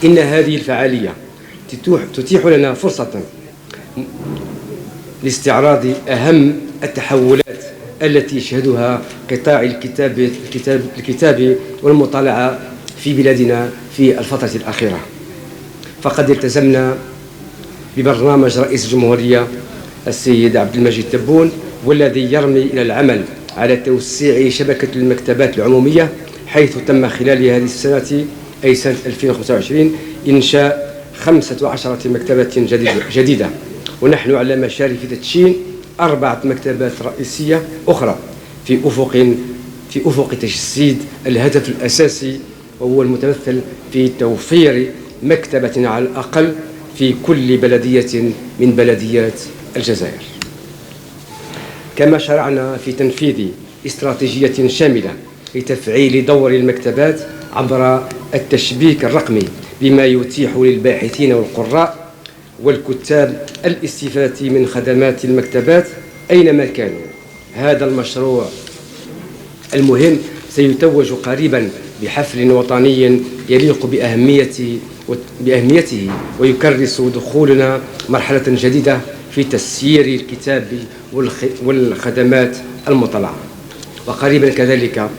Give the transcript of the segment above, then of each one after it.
إن هذه الفعالية تتيح لنا فرصة لاستعراض أهم التحولات التي يشهدها قطاع الكتاب والمطالعة في بلادنا في الفترة الأخيرة. فقد التزمنا ببرنامج رئيس الجمهورية السيد عبد المجيد تبون، والذي يرمي إلى العمل على توسيع شبكة المكتبات العمومية، حيث تم خلال هذه السنة أي سنة 2025 إنشاء 15 مكتبة جديدة، ونحن على مشارف تدشين 4 مكتبات رئيسية أخرى في أفق تجسيد الهدف الأساسي، وهو المتمثل في توفير مكتبة على الأقل في كل بلدية من بلديات الجزائر. كما شرعنا في تنفيذ استراتيجية شاملة لتفعيل دور المكتبات عبر التشبيك الرقمي، بما يتيح للباحثين والقراء والكتاب الاستفادة من خدمات المكتبات أينما كانوا. هذا المشروع المهم سيتوج قريبا بحفل وطني يليق بأهميته، ويكرس دخولنا مرحلة جديدة في تسيير الكتاب والخدمات المطلعة. وقريبا كذلك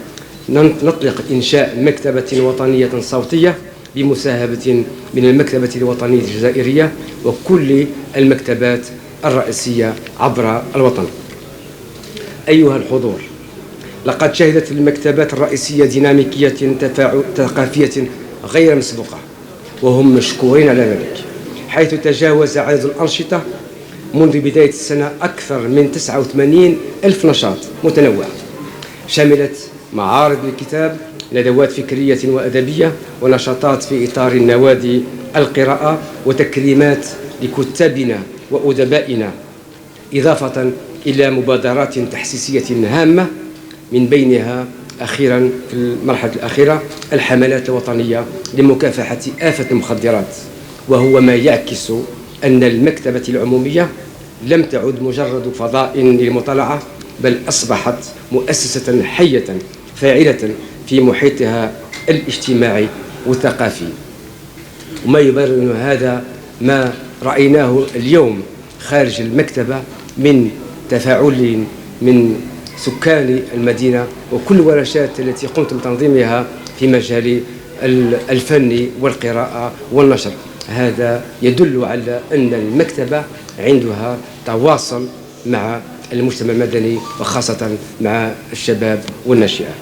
نطلق إنشاء مكتبة وطنية صوتية بمساهمة من المكتبة الوطنية الجزائرية وكل المكتبات الرئيسية عبر الوطن. أيها الحضور، لقد شهدت المكتبات الرئيسية ديناميكية ثقافية غير مسبوقة، وهم مشكورين على ذلك، حيث تجاوز عدد الأنشطة منذ بداية السنة أكثر من 89 ألف نشاط متنوع، شملت معارض للكتاب، ندوات فكرية وأدبية، ونشاطات في إطار النوادي القراءة، وتكريمات لكتابنا وأدبائنا، إضافة إلى مبادرات تحسيسية هامة، من بينها أخيرا في المرحلة الأخيرة الحملات الوطنية لمكافحة آفة المخدرات، وهو ما يعكس أن المكتبة العمومية لم تعد مجرد فضاء للمطالعة، بل أصبحت مؤسسة حية فاعلة في محيطها الاجتماعي والثقافي. وما يبرر هذا ما رأيناه اليوم خارج المكتبة من تفاعل من سكان المدينة، وكل الورشات التي قمت بتنظيمها في مجال الفن والقراءة والنشر. هذا يدل على أن المكتبة عندها تواصل مع المجتمع المدني، وخاصة مع الشباب والناشئة.